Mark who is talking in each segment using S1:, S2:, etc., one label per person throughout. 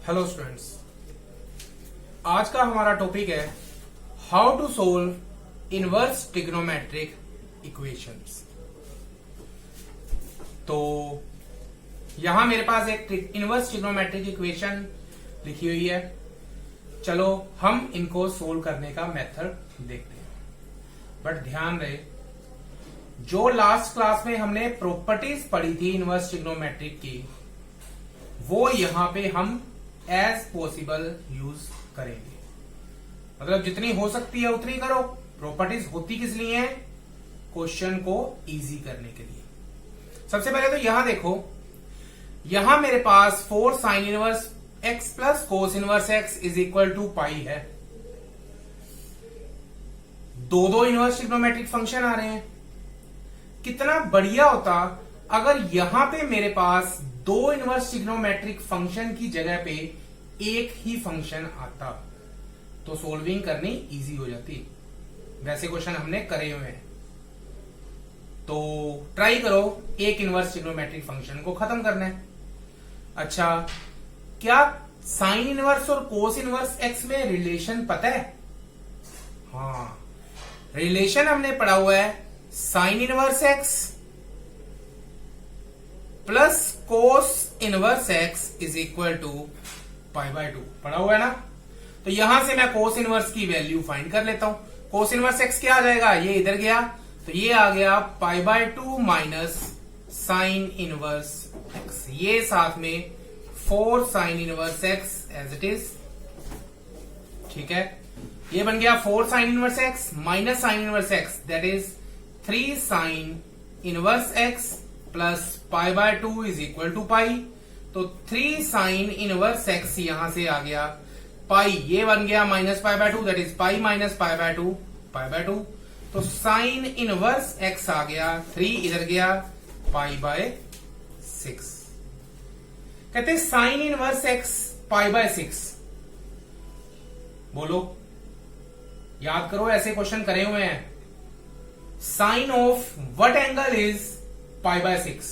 S1: Hello students, आज का हमारा टॉपिक है how to solve inverse trigonometric equations. तो यहां मेरे पास एक इनवर्स ट्रिग्नोमेट्रिक इक्वेशन लिखी हुई है। चलो हम इनको सोल्व करने का मेथड देखते हैं। बट ध्यान रहे, जो लास्ट क्लास में हमने प्रॉपर्टीज पढ़ी थी इनवर्स ट्रिग्नोमेट्रिक की, वो यहां पे हम एज पॉसिबल यूज करेंगे। मतलब जितनी हो सकती है उतनी करो। प्रॉपर्टीज होती किस लिए है? क्वेश्चन को इजी करने के लिए। सबसे पहले तो यहां देखो, यहां मेरे पास 4 sine inverse x plus cos inverse x is equal to pi है। दो इनवर्स ट्रिग्नोमेट्रिक फंक्शन आ रहे हैं। कितना बढ़िया होता अगर यहां पे मेरे पास 2 इनवर्स ट्रिग्नोमेट्रिक फंक्शन की जगह पे एक ही फंक्शन आता, तो सोल्विंग करनी इजी हो जाती। वैसे क्वेश्चन हमने करे हुए हैं, तो ट्राई करो एक इनवर्स ट्रिग्नोमेट्रिक फंक्शन को खत्म करना है। अच्छा, क्या साइन इनवर्स और कोस इनवर्स एक्स में रिलेशन पता है? हाँ, रिलेशन हमने पढ़ा हुआ है sine inverse x plus cos inverse x is equal to pi by 2 पढ़ा हुआ है ना। तो यहां से मैं कोस इनवर्स की वैल्यू फाइंड कर लेता हूं। कोस इनवर्स एक्स क्या आ जाएगा? ये इधर गया तो ये आ गया pi by 2 minus sine inverse x, ये साथ में 4 sine inverse x as it is. ठीक है, ये बन गया 4 sine inverse x minus sine inverse x, that is 3 sine inverse x plus pi by 2 is equal to pi. तो 3 sine inverse x यहां से आ गया पाई, ये बन गया minus pi by 2, that is pi minus pi by 2 pi by 2। तो sine inverse x आ गया, 3 इधर गया, पाई बाय 6। कहते हैं sine inverse x pi by 6। बोलो, याद करो, ऐसे क्वेश्चन करे हुए हैं। Sine of what angle is pi by 6?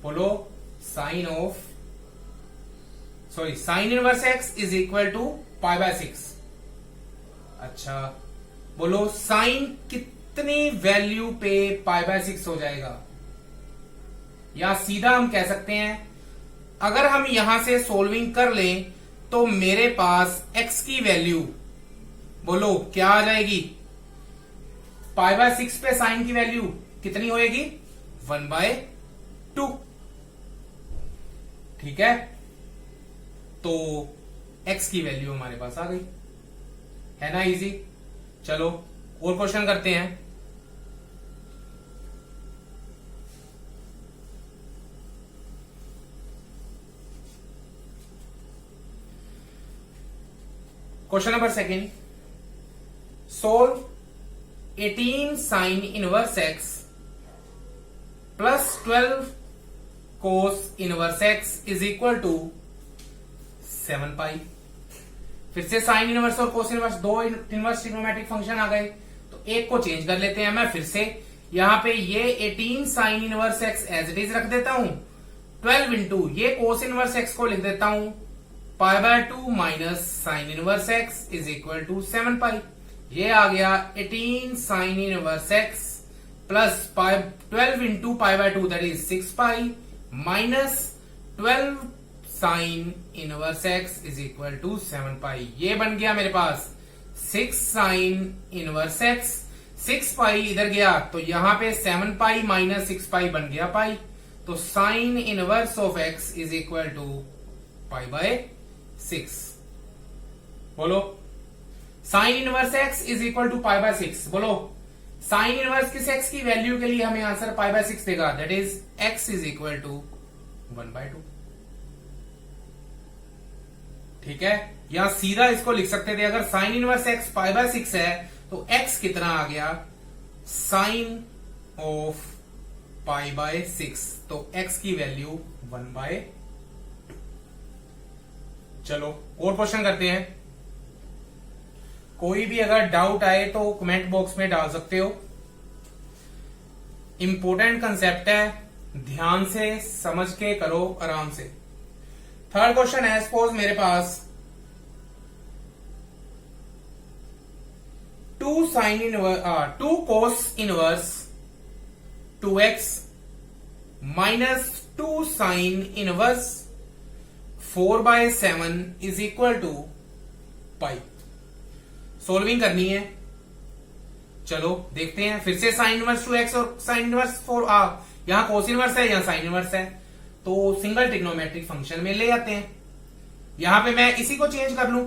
S1: बोलो, sine of sine inverse x is equal to pi by 6। अच्छा, बोलो साइन कितनी वैल्यू पे पाई बाय 6 हो जाएगा? या सीधा हम कह सकते हैं, अगर हम यहां से सोल्विंग कर लें तो मेरे पास x की वैल्यू, बोलो क्या आ जाएगी? पाई बाय 6 पे साइन की वैल्यू कितनी होएगी? 1/2। ठीक है, तो x की वैल्यू हमारे पास आ गई, है ना इजी। चलो और क्वेश्चन करते हैं। Question number 2, solve 18 sine inverse x plus 12 cos inverse x is equal to 7 pi. फिर से साइन इनवर्स और cos inverse, 2 inverse trigonometric function आ गए, तो एक को चेंज कर लेते हैं। मैं फिर से यहां पे ये 18 sine inverse x as it is रख देता हूं, 12 इंटू ये कोस इनवर्स एक्स को लिख देता हूं pi by 2 minus sine inverse x is equal to 7 pi. ये आ गया 18 sine inverse x plus 12 into pi by 2, that is 6 pi minus 12 sine inverse x is equal to 7 pi. ये बन गया मेरे पास 6 साइन इनवर्स एक्स, 6 पाई इधर गया तो यहां पे 7 पाई माइनस 6 पाई बन गया पाई। तो sine inverse of x is equal to pi by 6। बोलो, sine inverse x is equal to pi by 6। बोलो, साइन इनवर्स किस एक्स की वैल्यू के लिए हमें आंसर पाई बाय 6 देगा? That is x is equal to 1/2। ठीक है, या सीधा इसको लिख सकते थे, अगर sine inverse x pi by 6 है तो एक्स कितना आ गया? साइन ऑफ पाई बाय 6, तो एक्स की वैल्यू 1/2। चलो और क्वेश्चन करते हैं। कोई भी अगर डाउट आए तो कमेंट बॉक्स में डाल सकते हो। इंपॉर्टेंट कंसेप्ट है, ध्यान से समझ के करो, आराम से। थर्ड क्वेश्चन है, सपोज मेरे पास 2 cos inverse 2x minus 2 sine inverse 4/7 is equal to pi. Solving करनी है, चलो देखते हैं। फिर से साइन इनवर्स 2x और साइन इनवर्स 4 यहां कोस इनवर्स है, यहां साइन इनवर्स है, तो सिंगल ट्रिग्नोमेट्रिक फंक्शन में ले जाते हैं। यहां पे मैं इसी को चेंज कर लूं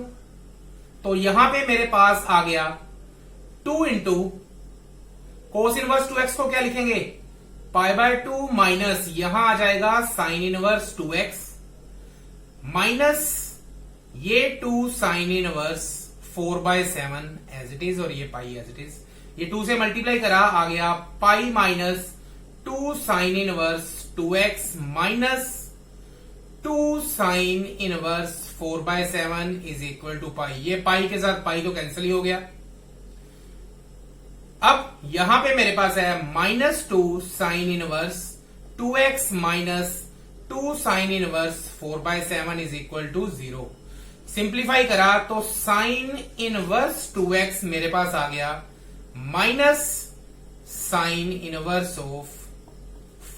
S1: तो यहां पे मेरे पास आ गया 2 इंटू कोस इनवर्स 2x को क्या लिखेंगे, π/2 माइनस यहां आ जाएगा साइन इनवर्स 2x माइनस ये 2 sine inverse 4/7 as it is, और ये पाई एज इट इज। ये 2 से मल्टीप्लाई करा, आ गया pi minus 2 sine inverse 2x minus 2 sine inverse 4/7 is equal to pi. ये पाई के साथ पाई तो कैंसिल ही हो गया। अब यहां पे मेरे पास है -2 sine inverse 2x minus 2 sine inverse 4/7 is equal to 0। Simplify करा तो साइन इनवर्स 2x मेरे पास आ गया माइनस साइन इनवर्स ऑफ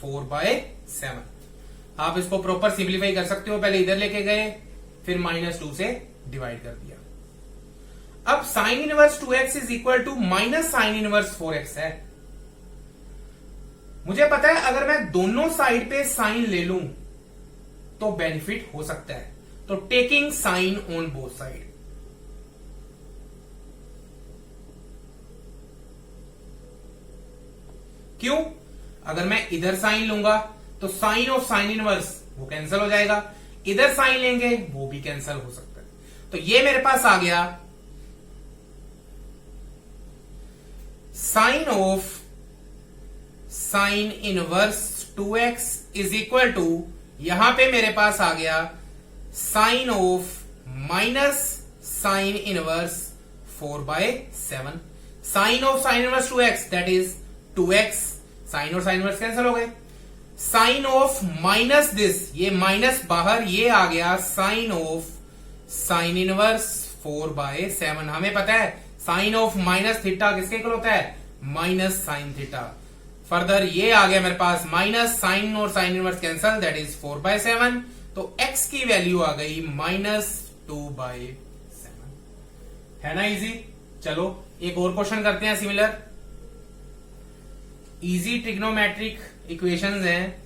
S1: 4/7। आप इसको प्रॉपर सिंप्लीफाई कर सकते हो, पहले इधर लेके गए फिर -2 से डिवाइड कर दिया। अब sine inverse 2x is equal to minus sine inverse 4x है। मुझे पता है अगर मैं दोनों साइड पे साइन ले लूं तो बेनिफिट हो सकता है, तो taking sine on both side. क्यों? अगर मैं इधर साइन लूंगा तो साइन ऑफ साइन इनवर्स वो कैंसिल हो जाएगा, इधर साइन लेंगे वो भी कैंसिल हो सकता है। तो ये मेरे पास आ गया sine of sine inverse 2x is equal to, यहां पे मेरे पास आ गया sine of minus sine inverse 4/7। Sine of sine inverse 2x that is 2x, sine और साइन इनवर्स कैंसिल हो गए। साइन ऑफ माइनस दिस, ये माइनस बाहर, ये आ गया साइन ऑफ साइन इनवर्स 4/7। हमें पता है साइन ऑफ माइनस थीटा किसके इक्वल होता है, माइनस साइन थीटा। फर्दर ये आ गया मेरे पास माइनस साइन और sine inverse cancel that is 4/7, तो x की वैल्यू आ गई -2/7। है ना इजी। चलो एक और क्वेश्चन करते हैं सिमिलर। इजी ट्रिग्नोमेट्रिक इक्वेशंस हैं,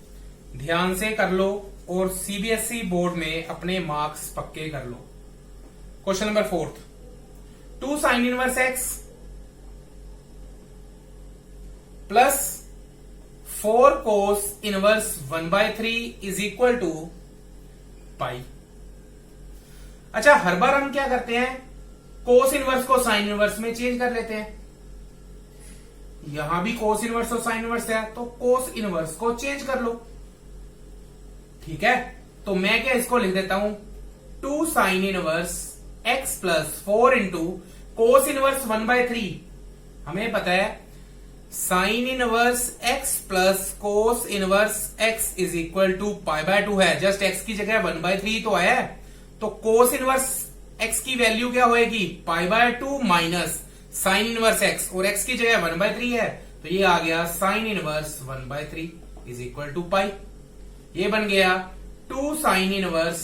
S1: ध्यान से कर लो और सीबीएसई बोर्ड में अपने मार्क्स पक्के कर लो। Question number 4, 2 sine inverse x plus 4 cos inverse 1/3 is equal to pi. अच्छा, हर बार हम क्या करते हैं, कोस इनवर्स को साइन इनवर्स में चेंज कर लेते हैं। यहां भी कोस इनवर्स और साइन इनवर्स है तो कोस इनवर्स को चेंज कर लो, ठीक है। तो मैं क्या इसको लिख देता हूं 2 sine inverse x plus 4 into cos inverse 1/3। हमें पता है sine inverse x plus cos inverse x is equal to π/2 है, जस्ट x की जगह 1/3 तो है, तो कोस इनवर्स x की वैल्यू क्या होएगी, π/2 माइनस साइन इनवर्स x, और x की जगह 1/3 है तो ये आ गया sine inverse 1/3 is equal to pi. ये बन गया 2 sine inverse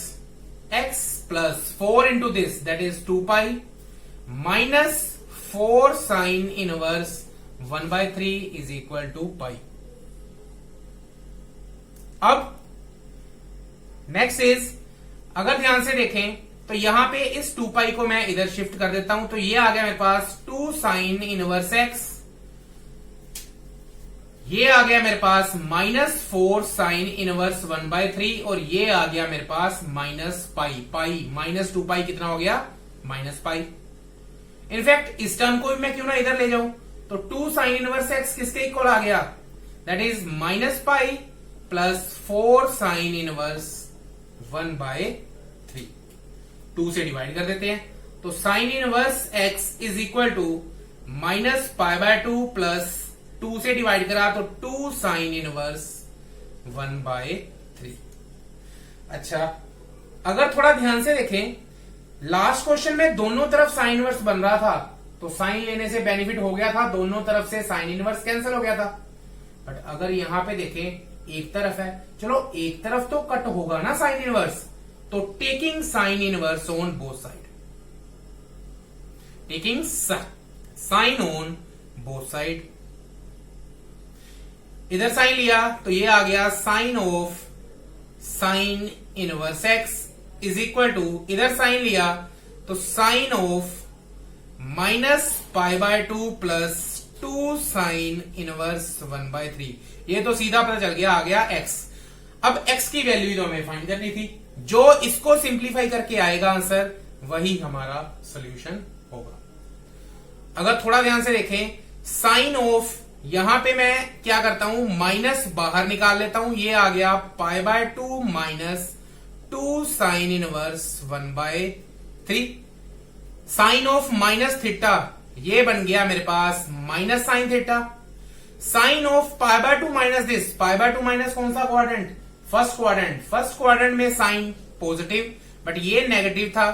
S1: x plus 4 into this that is 2 pi minus 4 sine inverse 1/3 is equal to pi. अब नेक्स्ट इज, अगर ध्यान से देखें तो यहां पे इस 2 पाई को मैं इधर शिफ्ट कर देता हूं, तो ये आ गया मेरे पास 2 साइन इनवर्स x, ये आ गया मेरे पास -4 साइन इनवर्स 1/3, और ये आ गया मेरे पास माइनस पाई। पाई माइनस 2 पाई कितना हो गया, माइनस पाई। इनफैक्ट इस टर्म को भी मैं क्यों ना इधर ले जाऊं, तो 2 साइन इनवर्स x किसके इक्वल आ गया, that is minus pi plus 4 sine inverse 1/3। 2 से डिवाइड कर देते हैं, तो sine inverse x is equal to minus π/2 plus 2 से डिवाइड करा तो 2 साइन इनवर्स 1/3। अच्छा, अगर थोड़ा ध्यान से देखें, लास्ट क्वेश्चन में दोनों तरफ साइन इनवर्स बन रहा था, तो साइन लेने से बेनिफिट हो गया था, दोनों तरफ से साइन इनवर्स कैंसिल हो गया था। बट अगर यहां पे देखें एक तरफ है, चलो एक तरफ तो कट होगा ना साइन इनवर्स, तो taking sine inverse on both side, taking sine on both side, इधर साइन लिया तो ये आ गया sine of sine inverse x is equal to, इधर साइन लिया तो sine of minus pi by 2 plus 2 sine inverse 1/3। ये तो सीधा पता चल गया, आ गया x। अब x की वैल्यू तो हमें फाइंड करनी थी, जो इसको सिंप्लीफाई करके आएगा आंसर, वही हमारा सोल्यूशन होगा। अगर थोड़ा ध्यान से देखें, साइन ऑफ, यहां पे मैं क्या करता हूं, माइनस बाहर निकाल लेता हूं, ये आ गया pi by 2 minus 2 sine inverse 1/3। Sine of minus theta, ये बन गया मेरे पास minus sine theta. Sine of pi by 2 minus this, pi by 2 minus कौन सा quadrant, first quadrant, first quadrant में साइन पॉजिटिव, बट ये नेगेटिव था,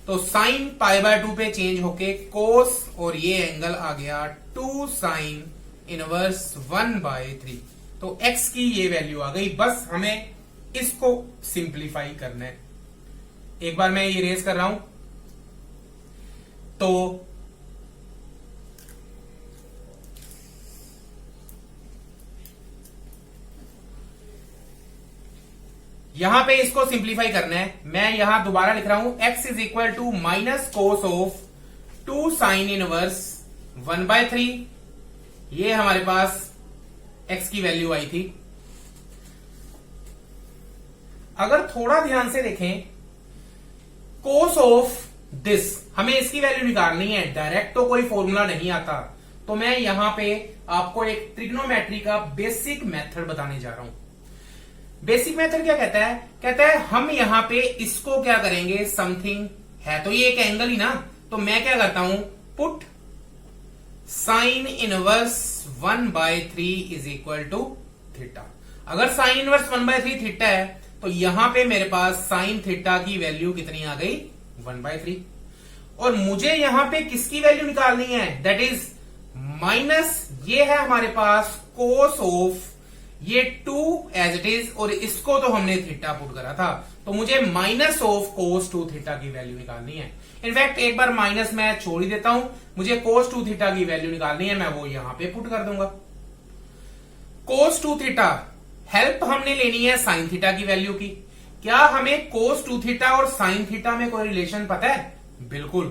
S1: तो साइन पाई बाय 2 पे चेंज होके कोस, और ये एंगल आ गया 2 साइन इनवर्स 1/3। तो x की ये वैल्यू आ गई, बस हमें इसको सिंप्लीफाई करना है। एक बार मैं ये रेज कर रहा हूं, तो यहां पे इसको सिंप्लीफाई करना है, मैं यहां दोबारा लिख रहा हूं, x is equal to minus cos of 2 sine inverse 1/3। ये हमारे पास x की वैल्यू आई थी। अगर थोड़ा ध्यान से देखें, कोस ऑफ दिस, हमें इसकी वैल्यू निकालनी है, डायरेक्ट तो कोई फॉर्मूला नहीं आता, तो मैं यहां पे आपको एक ट्रिग्नोमेट्री का बेसिक मेथड बताने जा रहा हूं। बेसिक मेथड क्या कहता है, कहता है हम यहां पे इसको क्या करेंगे, समथिंग है तो ये एक एंगल ही ना, तो मैं क्या करता हूं, put sine inverse 1/3 is equal to theta. अगर साइन इनवर्स 1/3 थीटा है, तो यहां पे मेरे पास साइन थीटा की वैल्यू कितनी आ गई, 1/3। और मुझे यहां पे किसकी वैल्यू निकालनी है, दैट इज माइनस, ये है हमारे पास कोस ऑफ ये 2 एज इट इज, और इसको तो हमने थीटा पुट करा था, तो मुझे माइनस ऑफ कोस 2 थीटा की वैल्यू निकालनी है। इनफैक्ट एक बार माइनस मैं छोड़ ही देता हूं, मुझे कोस 2 थीटा की वैल्यू निकालनी है, मैं वो यहां पे पुट कर दूंगा। कोस 2 थीटा, हेल्प हमने लेनी है साइन थीटा की वैल्यू की। क्या हमें कोस 2 थीटा और साइन थीटा में कोई रिलेशन पता है? बिल्कुल,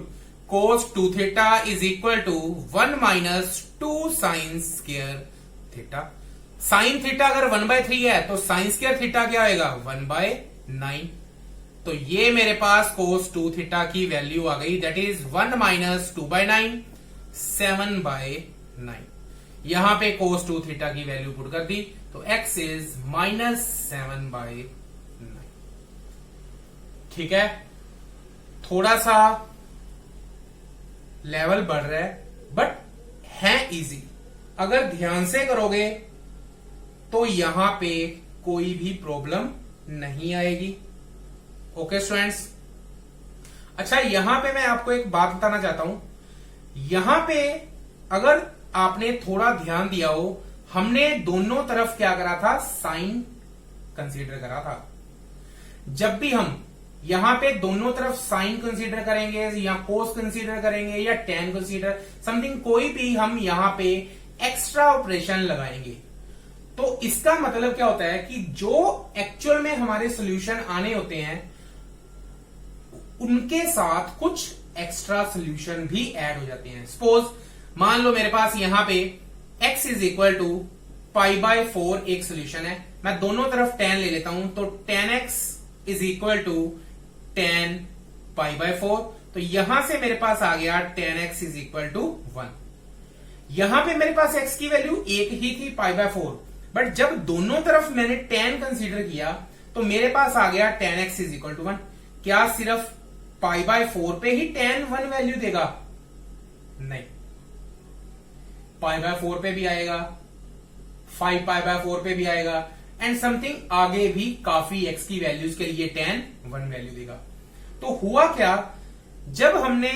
S1: cos 2 theta is equal to 1 minus 2 sine square theta. Sine theta अगर 1/3 है, तो साइन स्क्वायर थीटा क्या आएगा, 1/9। तो ये मेरे पास कोस 2 थीटा की वैल्यू आ गई, दैट इज 1 माइनस 2/9, 7/9। यहां पे कोस 2 थीटा की वैल्यू पुट कर दी, तो x इज माइनस 7/9। ठीक है, थोड़ा सा लेवल बढ़ रहा है, बट है इजी। अगर ध्यान से करोगे तो यहां पे कोई भी प्रॉब्लम नहीं आएगी। ओके स्टूडेंट्स, अच्छा यहां पे मैं आपको एक बात बताना चाहता हूं। यहां पे अगर आपने थोड़ा ध्यान दिया हो, हमने दोनों तरफ क्या करा था, साइन कंसीडर करा था। जब भी हम यहां पे दोनों तरफ साइन कंसीडर करेंगे, या कोस कंसीडर करेंगे, या टेन कंसीडर समथिंग, कोई भी हम यहां पे एक्स्ट्रा ऑपरेशन लगाएंगे, तो इसका मतलब क्या होता है कि जो एक्चुअल में हमारे सॉल्यूशन आने होते हैं, उनके साथ कुछ एक्स्ट्रा सॉल्यूशन भी ऐड हो जाते हैं। सपोज मान लो मेरे पास यहां पे x इज इक्वल टू π/4 एक सोल्यूशन है, मैं दोनों तरफ tan ले लेता हूं, तो tan x is equal to tan π/4। तो यहां से मेरे पास आ गया tan x is equal to 1। यहां पे मेरे पास x की वैल्यू एक ही थी π/4, बट जब दोनों तरफ मैंने tan कंसीडर किया, तो मेरे पास आ गया tan x is equal to 1। क्या सिर्फ π/4 पे ही tan 1 वैल्यू देगा? नहीं, π/4 पे भी आएगा, 5π/4 पे भी आएगा, एंड समथिंग आगे भी काफी x की वैल्यूज के लिए tan 1 वैल्यू देगा। तो हुआ क्या, जब हमने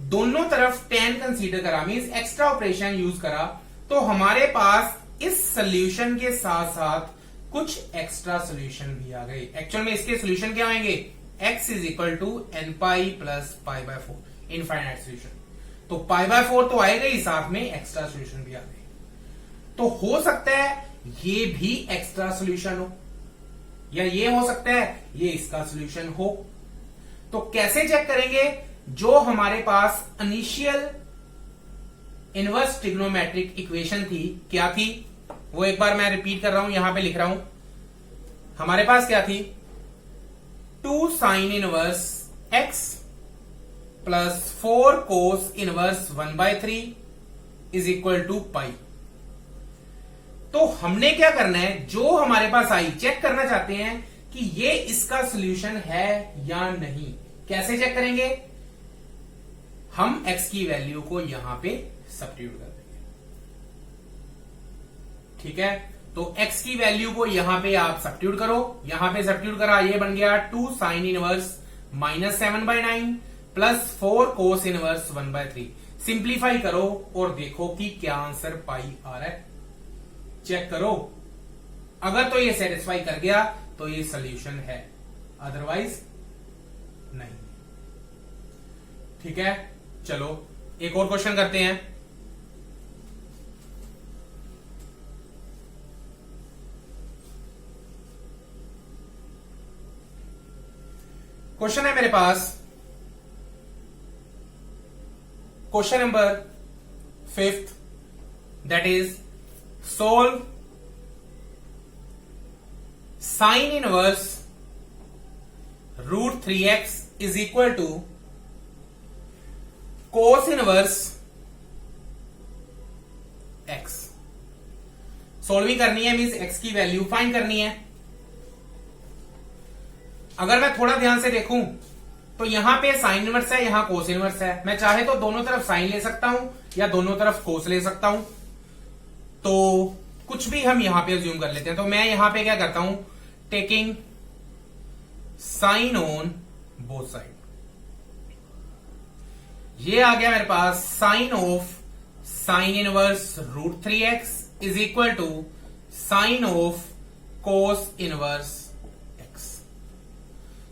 S1: दोनों तरफ tan कंसीडर करा, मींस एक्स्ट्रा ऑपरेशन यूज करा, तो हमारे पास इस सोल्यूशन के साथ साथ कुछ एक्स्ट्रा सोल्यूशन भी आ गए। एक्चुअल में इसके सोल्यूशन क्या आएंगे, x is equal to n pi plus pi by 4, infinite solution. तो पाई बाय 4 तो आएगा ही, साथ में एक्स्ट्रा सोल्यूशन भी आ गए। तो हो सकता है ये भी एक्स्ट्रा सोल्यूशन हो, या ये हो सकता है ये इसका सोल्यूशन हो। तो कैसे चेक करेंगे, जो हमारे पास इनिशियल इनवर्स ट्रिग्नोमेट्रिक इक्वेशन थी, क्या थी वो एक बार मैं रिपीट कर रहा हूं, यहां पे लिख रहा हूं। हमारे पास क्या थी, 2 sine inverse x plus 4 cos inverse 1/3 is equal to pi. तो हमने क्या करना है, जो हमारे पास आई चेक करना चाहते हैं कि ये इसका सॉल्यूशन है या नहीं। कैसे चेक करेंगे, हम x की वैल्यू को यहां पे सब्स्टिट्यूट कर देंगे। ठीक है, तो x की वैल्यू को यहां पे आप सब्स्टिट्यूट करो, यहां पे सब्स्टिट्यूट करा, ये बन गया 2 sine inverse -7/9 plus 4 cos inverse 1/3। Simplify करो और देखो कि क्या आंसर पाई आ रहा है, चेक करो। अगर तो ये सेटिस्फाई कर गया तो ये सोल्यूशन है, अदरवाइज नहीं। ठीक है, चलो एक और क्वेश्चन करते हैं। क्वेश्चन है मेरे पास, question number 5th, that is solve sine inverse √3x is equal to cos inverse x। Solving करनी है, मींस x की वैल्यू फाइंड करनी है। अगर मैं थोड़ा ध्यान से देखूं तो यहां पे साइन इनवर्स है, यहां कोस इनवर्स है। मैं चाहे तो दोनों तरफ साइन ले सकता हूं या दोनों तरफ कोस ले सकता हूं, तो कुछ भी हम यहां पे अज्यूम कर लेते हैं। तो मैं यहां पे क्या करता हूं, taking sine on both side. ये आ गया मेरे पास sine of sine inverse √3x is equal to sine of cos inverse x।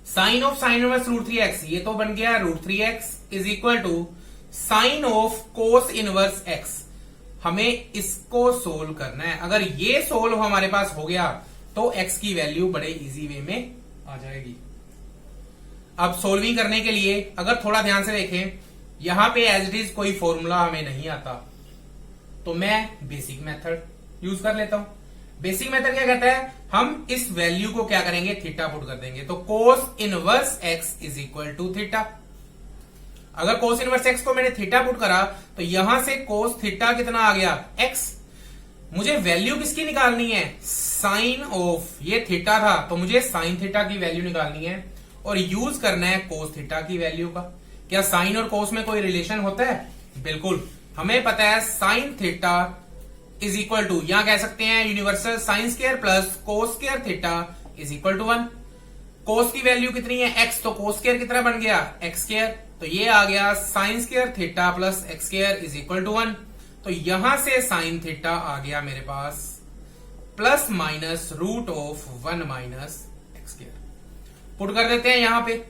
S1: Sine of sine inverse √3x, ये तो बन गया √3x is equal to sine of cos inverse x। हमें इसको सोल्व करना है। अगर ये सोल्व हमारे पास हो गया तो x की वैल्यू बड़े इजी वे में आ जाएगी। अब सोल्विंग करने के लिए अगर थोड़ा ध्यान से देखें, यहां पे एज इट इज कोई फॉर्मूला हमें नहीं आता, तो मैं बेसिक मेथड यूज कर लेता हूं। बेसिक मेथड क्या कहता है, हम इस वैल्यू को क्या करेंगे, थीटा पुट कर देंगे। तो cos inverse x is equal to theta. अगर कोस इनवर्स x को मैंने थीटा पुट करा तो यहां से कोस थीटा कितना आ गया, x। मुझे वैल्यू किसकी निकालनी है, साइन ऑफ, ये थीटा था तो मुझे साइन थीटा की वैल्यू निकालनी है और यूज करना है कोस थीटा की वैल्यू का। क्या साइन और कोस में कोई रिलेशन होता है, बिल्कुल। हमें पता है sine theta is equal to, यहां कह सकते हैं universal sine square plus cos square theta is equal to 1। Cos की वैल्यू कितनी है, x, तो कोस स्क्वायर कितना बन गया, x स्क्वायर। तो ये आ गया sine square theta plus x square is equal to 1। तो यहां से साइन थीटा आ गया मेरे पास plus minus root of 1 minus x square. Put कर देते हैं यहां पे।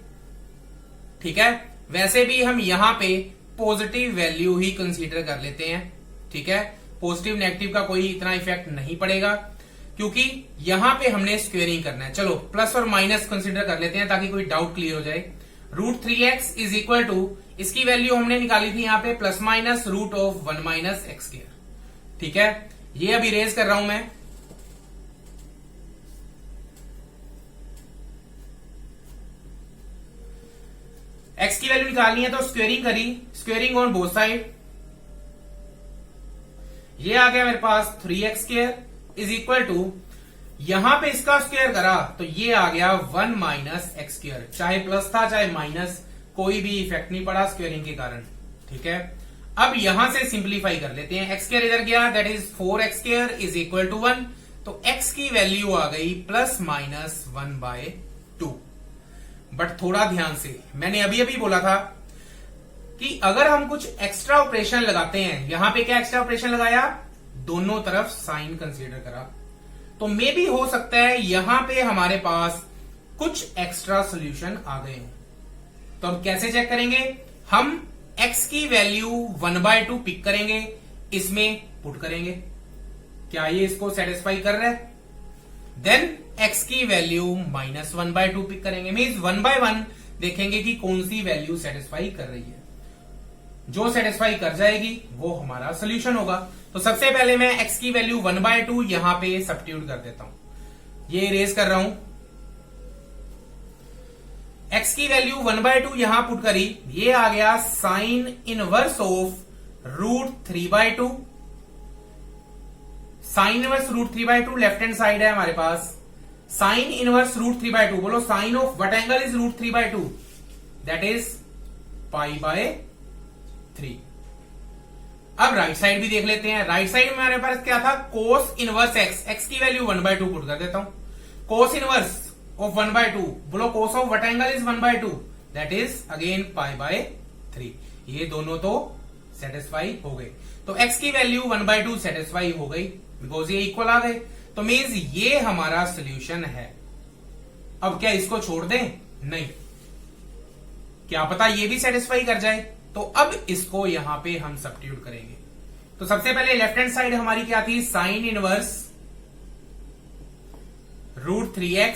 S1: ठीक है, वैसे भी हम यहां पे पॉजिटिव वैल्यू ही कंसीडर कर लेते हैं। ठीक है, पॉजिटिव नेगेटिव का कोई इतना इफेक्ट नहीं पड़ेगा क्योंकि यहां पे हमने स्क्वेयरिंग करना है। चलो प्लस और माइनस कंसीडर कर लेते हैं ताकि कोई डाउट क्लियर हो जाए। √3x इज इक्वल टू, इसकी वैल्यू हमने निकाली थी यहां पे plus minus root of 1 minus x square. ठीक है, ये अब इरेज कर रहा हूं मैं। x की वैल्यू निकालनी है तो स्क्वेयरिंग करी, स्क्वेयरिंग ऑन बोथ साइड। ये आ गया मेरे पास 3x square is equal to, यहां पे इसका स्क्वायर करा तो ये आ गया 1 माइनस x स्क्वायर। चाहे प्लस था चाहे माइनस, कोई भी इफेक्ट नहीं पड़ा स्क्वेयरिंग के कारण। ठीक है, अब यहां से सिंप्लीफाई कर लेते हैं। x स्क्वायर इधर गया, that is 4x square is equal to 1। तो x की वैल्यू आ गई ±1/2। बट थोड़ा ध्यान से, मैंने अभी अभी बोला था कि अगर हम कुछ एक्स्ट्रा ऑपरेशन लगाते हैं, यहां पे क्या एक्स्ट्रा ऑपरेशन लगाया, दोनों तरफ साइन कंसीडर करा, तो मे भी हो सकता है यहां पे हमारे पास कुछ एक्स्ट्रा सॉल्यूशन आ गए हो। तो हम कैसे चेक करेंगे, हम x की वैल्यू 1/2 पिक करेंगे, इसमें पुट करेंगे, क्या ये इसको सेटिस्फाई कर रहा है, देन x की वैल्यू -1/2 पिक करेंगे, मीन्स 1 by 1 देखेंगे कि कौन सी वैल्यू सेटिस्फाई कर रही है, जो सेटिस्फाई कर जाएगी वो हमारा सोल्यूशन होगा। तो सबसे पहले मैं x की वैल्यू 1/2 यहां पे सब्स्टिट्यूट कर देता हूं, ये इरेज कर रहा हूं, x की वैल्यू 1/2 यहां पुट करी, ये आ गया sine inverse of √3/2, sine inverse √3/2 left hand side है हमारे पास, साइन इनवर्स √3/2, बोलो sine of what angle is √3/2, that is π/3। अब राइट साइड भी देख लेते हैं, राइट साइड में हमारे पास क्या था, कोस इनवर्स x की वैल्यू 1/2 पुट कर देता हूं, कोस इनवर्स ऑफ 1/2, बोलो cos of what angle is 1/2, that is again π/3। ये दोनों तो सेटिस्फाई हो गए, तो x की वैल्यू 1/2 सेटिस्फाई हो गई बिकॉज ये इक्वल आ गए, तो मीन्स ये हमारा सोल्यूशन है। अब क्या इसको छोड़ दें, नहीं, क्या पता ये भी सेटिस्फाई कर जाए, तो अब इसको यहां पे हम सब्स्टिट्यूट करेंगे। तो सबसे पहले लेफ्ट हैंड साइड हमारी क्या थी, साइन इनवर्स √3x,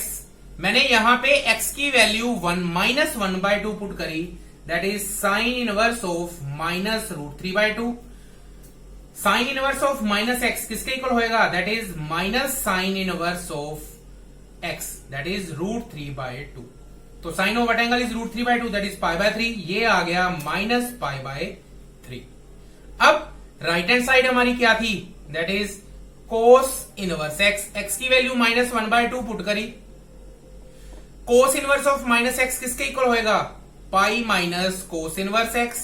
S1: मैंने यहां पे x की वैल्यू 1/2 पुट करी, that is sine inverse of -√3/2, sine inverse of -x किसके इक्वल होएगा, that is minus sine inverse of x, that is √3/2, तो sine of what angle is √3/2, that is π/3, ये आ गया -π/3। अब राइट हैंड साइड हमारी क्या थी, that is cos inverse x की वैल्यू -1/2 पुट करी, कोस इनवर्स ऑफ -x किसके इक्वल होएगा, pi minus cos inverse x,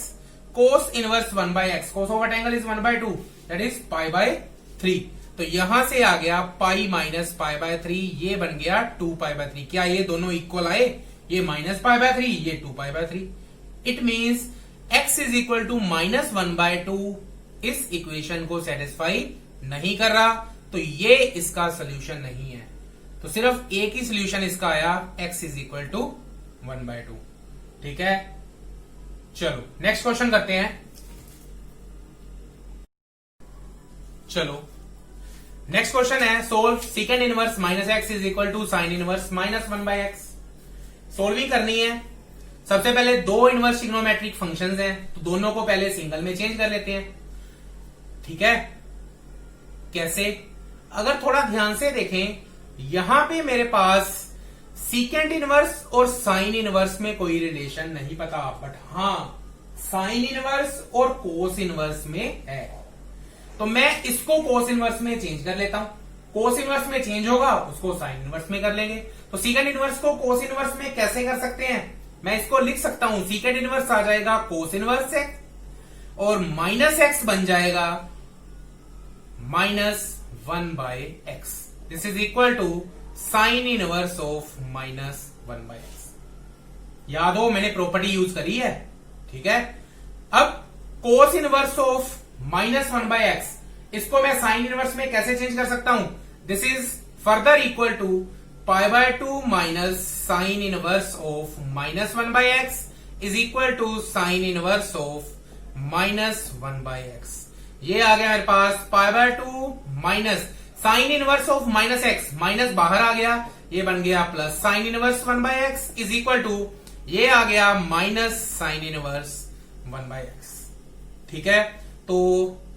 S1: cos inverse 1/x, cos of what angle is 1/2, that is π/3, तो यहां से आ गया पाई माइनस π/3, ये बन गया 2π/3। क्या ये दोनों इक्वल आए, ये -π/3, ये 2π/3, it means x is equal to -1/2 इस इक्वेशन को सेटिस्फाई नहीं कर रहा, तो ये इसका सोल्यूशन नहीं है। तो सिर्फ एक ही सोल्यूशन इसका आया, x इज इक्वल टू 1/2। ठीक है, चलो नेक्स्ट क्वेश्चन करते हैं। चलो नेक्स्ट क्वेश्चन है, solve second inverse -x is equal to sine inverse -1/x। Solving करनी है, सबसे पहले दो इनवर्स ट्रिग्नोमेट्रिक फंक्शंस हैं, तो दोनों को पहले सिंगल में चेंज कर लेते हैं। ठीक है, कैसे, अगर थोड़ा ध्यान से देखें, यहां पे मेरे पास सीकेंड इनवर्स और साइन इनवर्स में कोई रिलेशन नहीं पता, बट हां साइन इनवर्स और कोस इनवर्स में है, तो मैं इसको कोस इनवर्स में चेंज कर लेता हूं, कोस इनवर्स में चेंज होगा उसको साइन इनवर्स में कर लेंगे। तो सीकेंड इनवर्स को कोस इनवर्स में कैसे कर सकते हैं, मैं इसको लिख सकता हूं, सीकेंड इनवर्स आ जाएगा कोस इनवर्स x और -x बन जाएगा -1/x, this is equal to sine inverse of -1/x। याद हो मैंने प्रॉपर्टी यूज करी है। ठीक है, अब कोस इनवर्स ऑफ -1/x, इसको मैं साइन इनवर्स में कैसे चेंज कर सकता हूं, this is further equal to π/2 minus sine inverse of -1/x is equal to sine inverse of -1/x। ये आ गया मेरे पास π/2 minus sine inverse of -x, minus बाहर आ गया, ये बन गया plus sine inverse 1/x is equal to, ये आ गया माइनस साइन इनवर्स 1/x। ठीक है, तो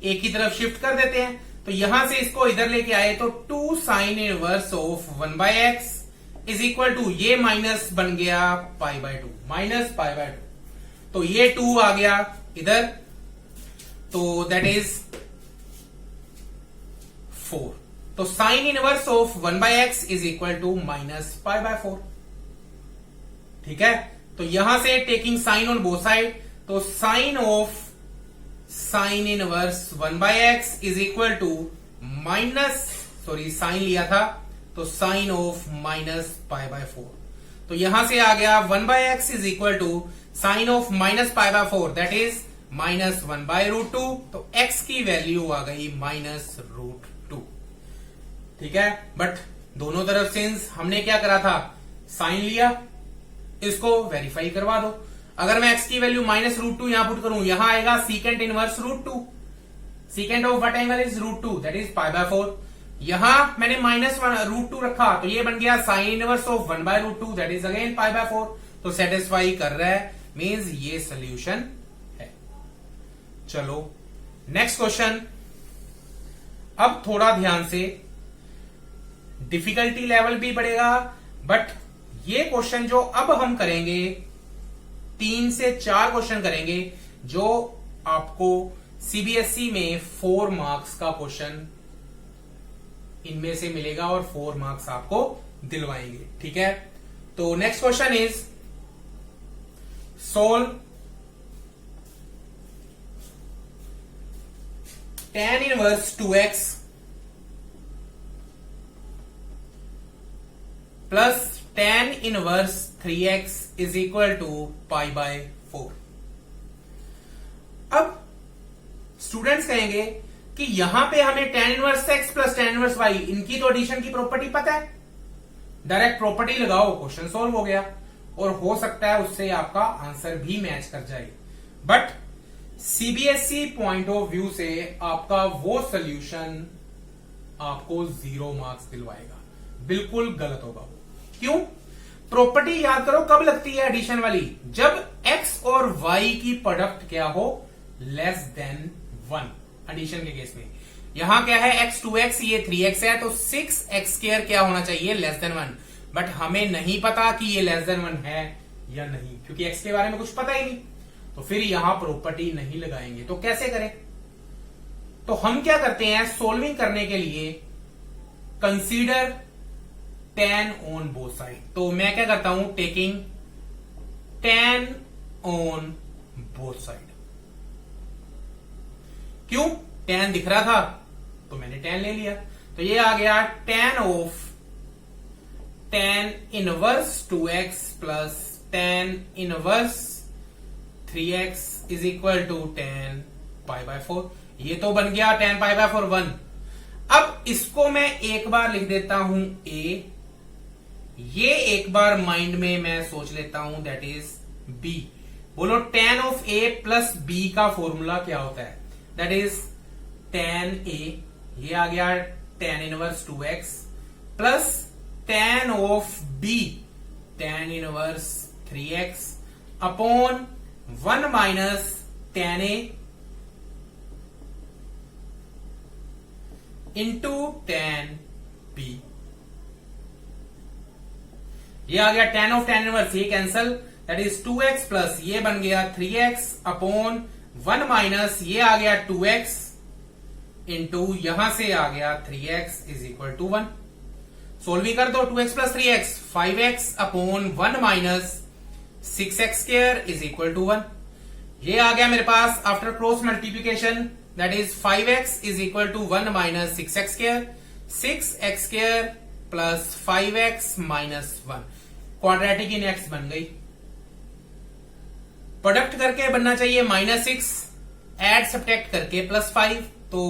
S1: एक ही तरफ शिफ्ट कर देते हैं, तो यहां से इसको इधर लेके आए तो 2 sine inverse of 1/x is equal to, ये माइनस बन गया π/2, माइनस π/2, तो ये 2 आ गया इधर, तो दैट इज 4, तो sine inverse of 1/x is equal to -π/4। ठीक है, तो यहां से taking sine on both side, तो sine of sine inverse 1/x is equal to sorry sine लिया था, तो sine of minus pi by 4। तो यहां से आ गया 1/x is equal to sine of minus pi by 4 that is minus 1/√2। तो x की वैल्यू आ गई -√2। ठीक है, बट दोनों तरफ सिंस हमने क्या करा था, साइन लिया, इसको वेरीफाई करवा दो। अगर मैं x की वैल्यू -√2 यहां पुट करूं, यहां आएगा secant inverse √2। Secant of what angle is √2 that is pi by 4। यहां मैंने -√2 रखा, तो ये बन गया sine inverse of 1/√2 that is again pi by 4। तो सेटिस्फाई कर रहा है, मींस ये सोल्यूशन है। चलो नेक्स्ट क्वेश्चन। अब थोड़ा ध्यान से, डिफिकल्टी लेवल भी बढ़ेगा, बट ये क्वेश्चन जो अब हम करेंगे 3 से 4 क्वेश्चन करेंगे जो आपको सीबीएसई में 4 मार्क्स का क्वेश्चन इनमें से मिलेगा और 4 मार्क्स आपको दिलवाएंगे। ठीक है, तो next question is solve tan inverse 2x plus tan inverse 3x is equal to pi by 4। अब स्टूडेंट्स कहेंगे कि यहां पे हमें tan inverse x plus tan inverse y इनकी तो एडिशन की प्रॉपर्टी पता है, डायरेक्ट प्रॉपर्टी लगाओ, क्वेश्चन सॉल्व हो गया। और हो सकता है उससे आपका आंसर भी मैच कर जाए, but CBSE point of view से आपका वो सोल्यूशन आपको 0 मार्क्स दिलवाएगा, बिल्कुल गलत होगा वो। क्यों? प्रॉपर्टी याद करो कब लगती है एडिशन वाली, जब x और y की प्रोडक्ट क्या हो, लेस देन 1। एडिशन के केस में यहां क्या है, x 2x ये 3x है, तो 6x² क्या होना चाहिए, लेस देन 1। बट हमें नहीं पता कि ये लेस देन 1 है या नहीं, क्योंकि x के बारे में कुछ पता ही नहीं, तो फिर यहां प्रॉपर्टी नहीं लगाएंगे। तो कैसे करें? तो हम क्या करते हैं, सोल्विंग करने के लिए consider tan on both side. तो मैं क्या करता हूं, taking tan on both side. क्यों? tan दिख रहा था तो मैंने tan ले लिया, तो ये आ गया tan of tan inverse 2x plus tan inverse 3x is equal to tan pi by 4। ये तो बन गया tan पाई बाय 4 1। अब इसको मैं एक बार लिख देता हूं a, ये एक बार माइंड में मैं सोच लेता हूं दैट इज b। बोलो tan of a plus b का फॉर्मूला क्या होता है, दैट इज tan a, ये आ गया tan inverse 2x plus tan of b tan inverse 3x upon 1 minus tan a into tan b। ये आ गया tan ऑफ tan इनवर्स, ये cancel, that is 2x plus ये बन गया 3x अपॉन 1 माइनस ये आ गया 2x इंटू यहां से आ गया 3x is equal to 1। Solving कर दो, 2x plus 3x 5x upon 1 minus 6x² is equal to 1। ये आ गया मेरे पास after cross multiplication, that is 5x is equal to 1 minus 6x², 6x² plus 5x minus 1। Quadratic in x बन गई, product करके बनना चाहिए -6, एड सब्ट्रैक्ट करके +5। तो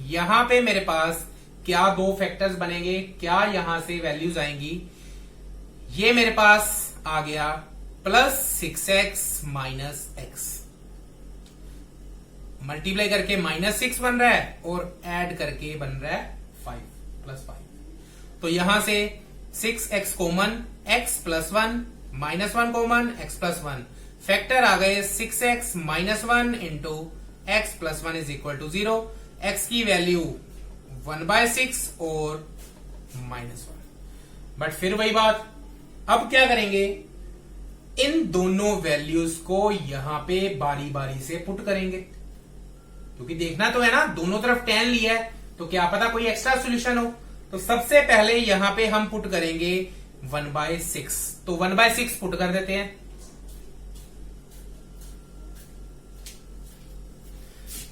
S1: यहां पे मेरे पास क्या दो फैक्टर्स बनेंगे, क्या यहां से वैल्यूज आएंगी, ये मेरे पास आ गया +6x माइनस x, मल्टीप्लाई करके -6 बन रहा है और ऐड करके बन रहा है 5 +5। तो यहां से 6x common, x + 1 -1 common, x + 1 factor आ गए 6x -1 into x + 1 is equal to 0। x की वैल्यू 1/6 और -1। बट फिर वही बात, अब क्या करेंगे, इन दोनों वैल्यूज को यहां पे बारी बारी से पुट करेंगे, क्योंकि देखना तो है ना, दोनों तरफ tan लिया है तो क्या पता कोई एक्स्ट्रा सॉल्यूशन हो। तो सबसे पहले यहां पे हम पुट करेंगे 1/6, तो 1/6 पुट कर देते हैं।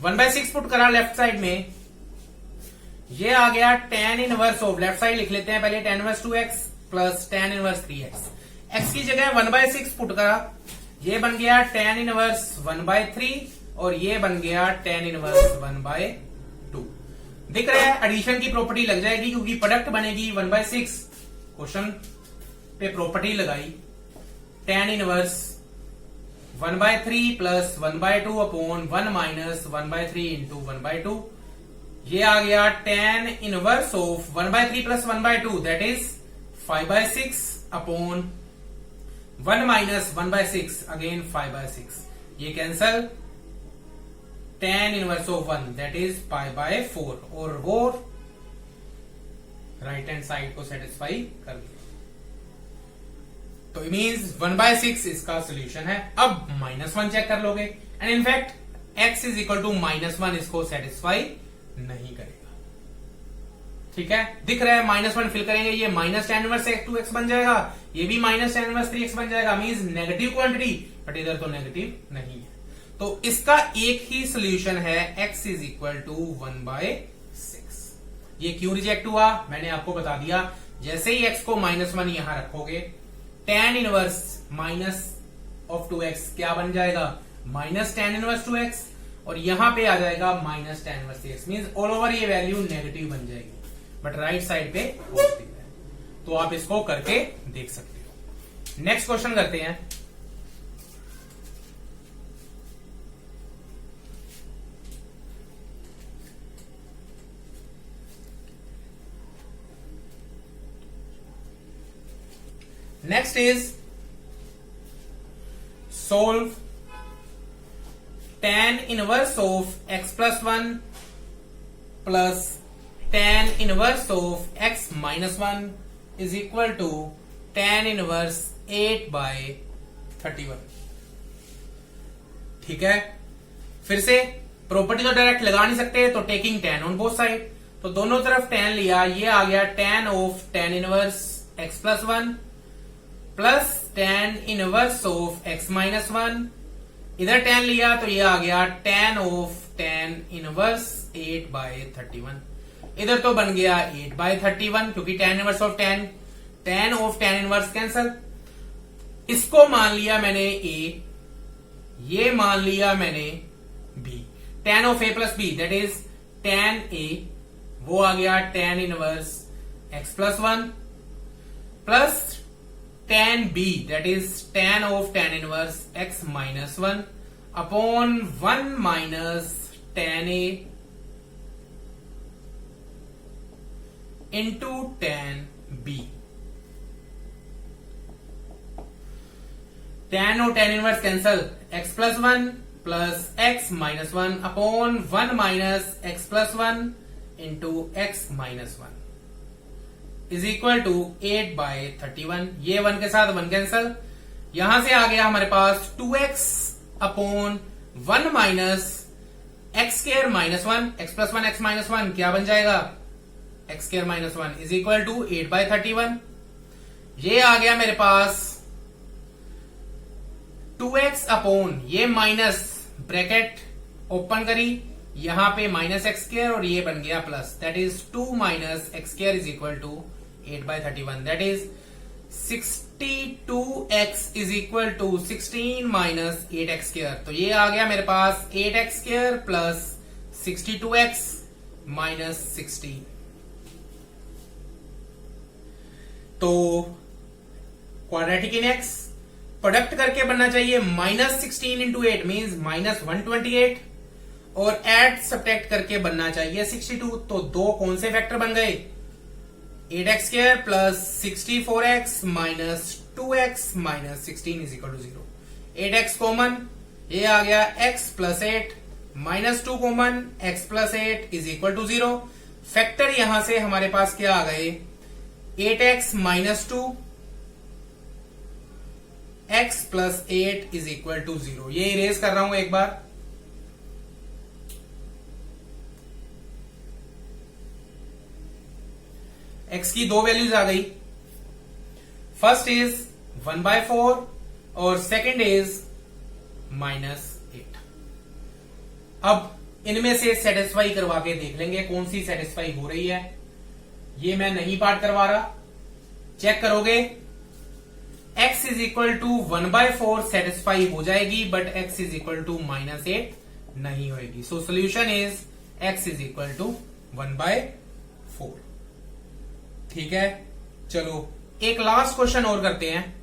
S1: 1/6 पुट करा लेफ्ट साइड में, ये आ गया tan inverse of, left side लिख लेते हैं पहले, tan inverse 2x plus tan inverse 3x। x की जगह 1/6 पुट करा, ये बन गया tan इनवर्स 1/3 और ये बन गया tan इनवर्स 1/2। दिख रहा है एडिशन की प्रॉपर्टी लग जाएगी क्योंकि प्रोडक्ट बनेगी 1/6। क्वेश्चन पे प्रॉपर्टी लगाई, tan inverse 1/3 plus 1/2 upon 1 minus 1/3 into 1/2। ये आ गया tan inverse of 1/3 plus 1/2 that is 5/6 upon 1 minus 1/6 again 5/6। ये cancel, tan inverse of 1 that is π/4 और वो राइट हैंड साइड को सेटिस्फाई कर दिया। तो इट मीन्स 1/6 इसका सोल्यूशन है। अब -1 चेक कर लोगे and in fact x is equal to -1 इसको सेटिस्फाई नहीं करेगा। ठीक है, दिख रहा है -1 फिल करेंगे, ये माइनस tan इनवर्स 2x बन जाएगा, ये भी माइनस tan इनवर्स 3x बन जाएगा। मीन्स नेगेटिव क्वांटिटी, बट इधर तो नेगेटिव नहीं है। तो इसका एक ही सोल्यूशन है, x इज इक्वल टू 1/6। ये क्यों रिजेक्ट हुआ मैंने आपको बता दिया। जैसे ही x को -1 यहां रखोगे, tan inverse minus of 2x क्या बन जाएगा, माइनस tan इनवर्स 2x, और यहां पे आ जाएगा minus tan inverse 3x। Means all over ये वैल्यू नेगेटिव बन जाएगी, बट राइट साइड पे पॉजिटिव है। तो आप इसको करके देख सकते हो। नेक्स्ट क्वेश्चन करते हैं। Next is solve tan inverse of x plus 1 plus tan inverse of x minus 1 is equal to tan inverse 8/31। ठीक है, फिर से प्रॉपर्टी तो डायरेक्ट लगा नहीं सकते, तो taking tan on both side, तो दोनों तरफ tan लिया, ये आ गया tan of tan inverse x plus 1 plus tan inverse of x minus 1। इधर tan लिया तो ये आ गया tan ऑफ tan इनवर्स 8/31। इधर तो बन गया 8/31 क्योंकि tan inverse of tan of tan inverse cancel. इसको मान लिया मैंने a, ये मान लिया मैंने b। tan of a plus b that is tan a, वो आ गया tan inverse x plus 1 plus tan b that is tan of tan inverse x minus 1 upon 1 minus tan a into tan b। tan और tan inverse cancel, x plus 1 plus x minus 1 upon 1 minus x plus 1 into x minus 1 is equal to 8/31। ये 1 के साथ 1 cancel, यहां से आ गया हमारे पास 2x upon 1 minus x square minus 1, x plus 1 x minus 1 क्या बन जाएगा, x square minus 1 is equal to 8/31। ये आ गया मेरे पास 2x अपॉन, ये माइनस ब्रैकेट ओपन करी, यहां पे माइनस एक्स स्क्वायर और ये बन गया plus, that is 2 minus x square is equal to 8/31 that is 62x is equal to 16 minus 8x square. तो ये आ गया मेरे पास 8x square plus 62x minus 16। तो क्वाड्रेटिक इन x प्रोडक्ट करके बनना चाहिए -16 इंटू 8 मीन्स -128 और एड सब्ट्रैक्ट करके बनना चाहिए 62। तो दो कौन से फैक्टर बन गए, 8x square plus 64x minus 2x minus 16 is equal to 0। 8x common, ये आ गया x plus 8 minus 2 common, x plus 8 is equal to 0। Factor यहां से हमारे पास क्या आ गए, 8x minus 2 x plus 8 is equal to 0। ये इरेज कर रहा हूं एक बार, x की दो वैल्यूज आ गई, फर्स्ट इज 1/4 और सेकंड इज -8। अब इनमें से सेटिस्फाई करवा के देख लेंगे कौन सी सेटिस्फाई हो रही है। ये मैं नहीं पार्ट करवा रहा, चेक करोगे x is equal to 1/4 satisfy हो जाएगी, but x is equal to -8 नहीं होगी। So solution is x is equal to 1/4। ठीक है, चलो एक लास्ट क्वेश्चन और करते हैं।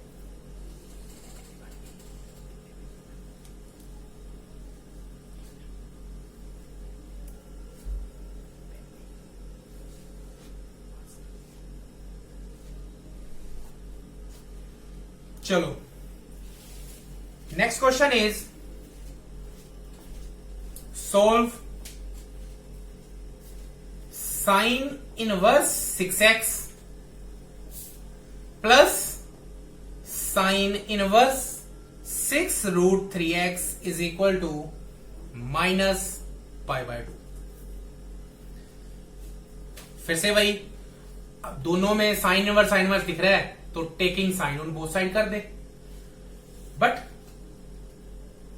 S1: चलो next question is solve sine inverse 6x plus sine inverse 6√3x is equal to -π/2। फिर से वही, अब दोनों में साइन इनवर्स दिख रहा है तो taking sine on both side कर दे, बट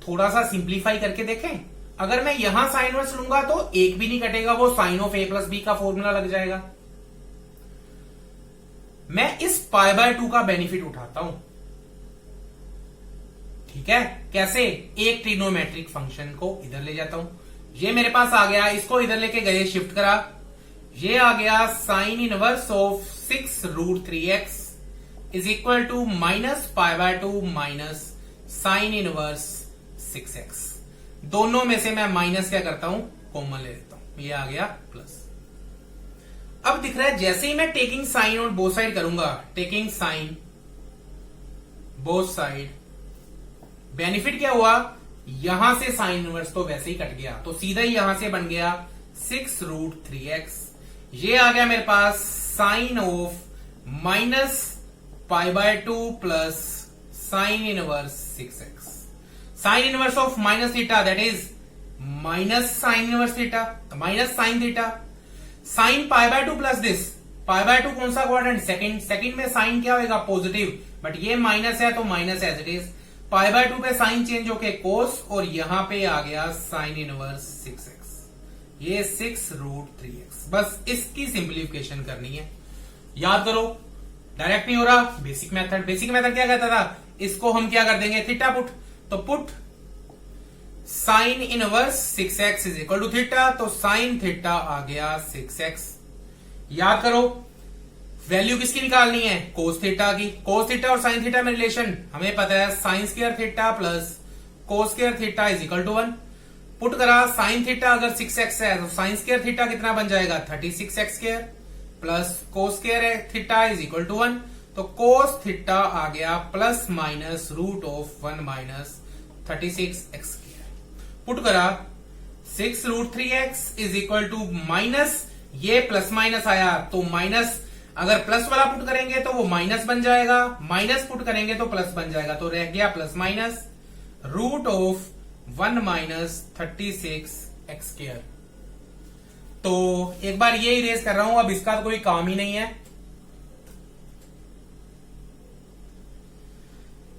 S1: थोड़ा सा सिंप्लीफाई करके देखें। अगर मैं यहां साइन इनवर्स लूंगा तो एक भी नहीं कटेगा, वो sine of a plus b का फॉर्मूला लग जाएगा। मैं इस π/2 का बेनिफिट उठाता हूं। ठीक है, कैसे? एक ट्रिग्नोमेट्रिक फंक्शन को इधर ले जाता हूं, ये मेरे पास आ गया, इसको इधर लेके गए, शिफ्ट करा, ये आ गया sine inverse of 6√3x is equal to -π/2 minus sine inverse 6x। दोनों में से मैं माइनस क्या करता हूं, कॉमन ले लेता हूं, ये आ गया प्लस। अब दिख रहा है जैसे ही मैं टेकिंग साइन और बोथ साइड करूंगा, taking sine both side, benefit क्या हुआ, यहां से साइन इनवर्स तो वैसे ही कट गया, तो सीधा ही यहां से बन गया 6√3x। ये आ गया मेरे पास sine of -π/2 plus sine inverse 6x। Sine inverse of minus theta that is minus sine inverse theta, minus sine theta, sine π/2 plus this, π/2 कौन सा क्वाड्रेंट, सेकंड में साइन क्या होगा, पॉजिटिव, बट ये माइनस है तो माइनस एज इट इज, π/2 पे sign change होके कोस, और यहां पे आ गया साइन इनवर्स 6x, ये 6√3x। बस इसकी सिंप्लीफिकेशन करनी है, याद करो, डायरेक्ट नहीं हो रहा, बेसिक मेथड क्या कहता था, इसको हम क्या कर देंगे, थीटा पुट, तो put sine inverse 6x is equal to theta, तो साइन थीटा आ गया 6x। याद करो वैल्यू किसकी निकालनी है, कोस थीटा की। कोस थीटा और साइन थीटा में रिलेशन हमें पता है, sine square theta plus cos square theta is equal to 1। Put करा, साइन थीटा अगर 6x है तो साइन स्क्वायर थीटा कितना बन जाएगा, 36x square plus cos square theta is equal to 1, तो कोस थीटा आ गया plus minus √1 minus 36x square. Put करा 6√3x is equal to minus, ये प्लस माइनस आया तो माइनस, अगर प्लस वाला पुट करेंगे तो वो माइनस बन जाएगा, माइनस पुट करेंगे तो प्लस बन जाएगा, तो रह गया plus minus √1 minus 36x square. तो एक बार ये इरेज कर रहा हूं, अब इसका तो कोई काम ही नहीं है।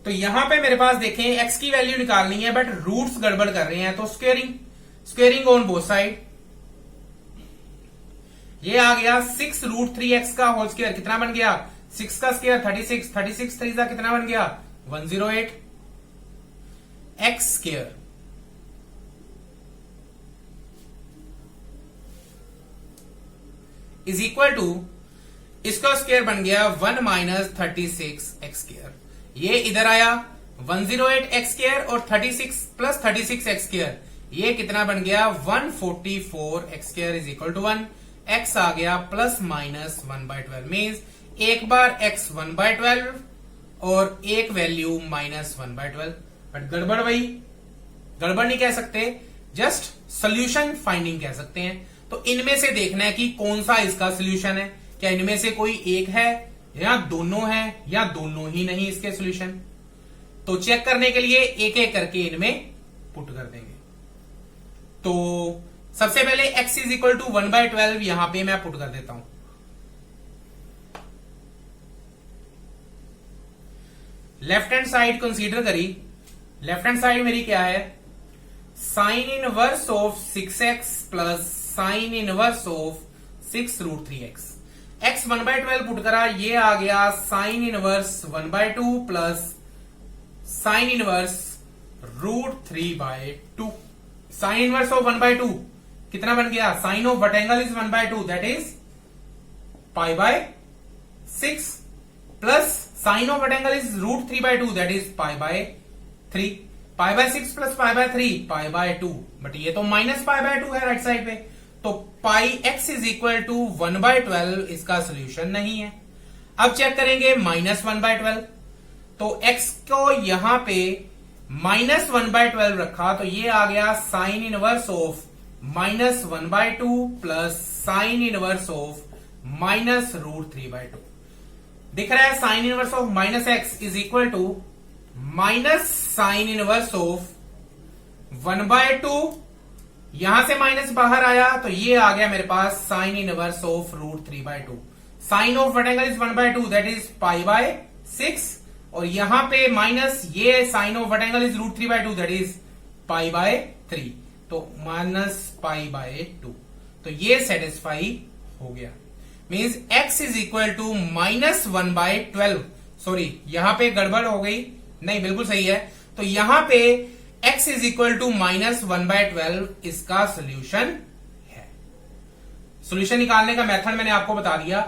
S1: तो यहां पे मेरे पास देखें x की वैल्यू निकालनी है, बट रूट्स गड़बड़ कर रहे हैं, तो स्क्वेयरिंग ऑन बोथ साइड, ये आ गया 6√3x का होल स्क्वायर, कितना बन गया, 6 का स्क्वायर 36, 36 3 का कितना बन गया, 108 x square is equal to, इसका स्क्वायर बन गया 1 माइनस 36x स्क्वायर, ये इधर आया 108x स्क्वायर और 36 प्लस 36x स्क्वायर, ये कितना बन गया 144x square is equal to 1। x आ गया प्लस माइनस 1/12, मीन्स एक बार x 1/12 और एक वैल्यू माइनस 1/12, बट गड़बड़ वही, गड़बड़ नहीं कह सकते, जस्ट सोल्यूशन फाइंडिंग कह सकते हैं। तो इनमें से देखना है कि कौन सा इसका सोल्यूशन है, क्या इनमें से कोई एक है या दोनों है या दोनों ही नहीं इसके सोल्यूशन। तो चेक करने के लिए एक एक करके इनमें पुट कर देंगे। तो सबसे पहले x इज इक्वल टू 1/12 यहां पे मैं पुट कर देता हूं। लेफ्ट हैंड साइड कंसीडर करी, लेफ्ट हैंड साइड मेरी क्या है, sine inverse of 6x plus sine inverse of 6 root 3x। x 1/12 put करा, ये आ गया sine inverse 1/2 plus sine inverse root 3/2। Sine inverse of 1/2 कितना बन गया? Sine of what angle is 1/2, that is π/6 plus sine of what angle is root 3/2, that is π/3। π/6 plus π/3 π/2, but ये तो minus π/2 है राइट साइड पे, तो πx इज इक्वल टू 1/12 इसका solution नहीं है। अब चेक करेंगे -1/12, तो x को यहां पे -1/12 रखा, तो ये आ गया sine inverse of -1/2 plus sine inverse of -root 3/2। दिख रहा है sine inverse of -x is equal to minus sine inverse of 1/2, यहां से माइनस बाहर आया तो ये आ गया मेरे पास sine inverse of root 3/2। Sine of what angle is 1/2, that is π/6, और यहां पे माइनस ये sine of what angle is root 3/2, that is π/3, तो -π/2, तो ये सेटिस्फाई हो गया। Means x is equal to -1/12। Sorry, यहां पे गड़बड़ हो गई, नहीं बिल्कुल सही है, तो यहां पे x इज इक्वल टू -1/12 इसका सोल्यूशन है। सोल्यूशन निकालने का मेथड मैंने आपको बता दिया।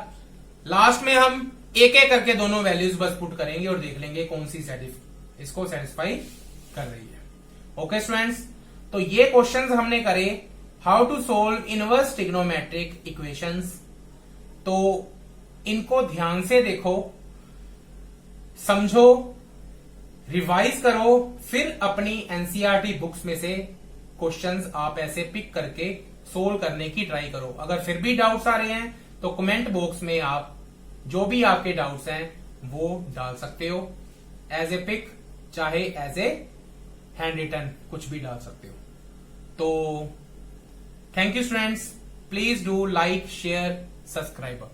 S1: लास्ट में हम एक एक करके दोनों वैल्यूज बस पुट करेंगे और देख लेंगे कौन सी इसको सेटिस्फाई कर रही है। ओके स्टूडेंट्स, तो ये क्वेश्चंस हमने करे how to solve inverse trigonometric equations. तो इनको ध्यान से देखो, समझो, रिवाइज करो, फिर अपनी एनसीईआरटी बुक्स में से क्वेश्चंस आप ऐसे पिक करके सोल्व करने की ट्राई करो। अगर फिर भी डाउट्स आ रहे हैं तो कमेंट बॉक्स में आप जो भी आपके डाउट्स हैं वो डाल सकते हो, एज ए पिक, चाहे एज ए हैंड रिटन, कुछ भी डाल सकते हो। तो thank you students, please do like, share, subscribe.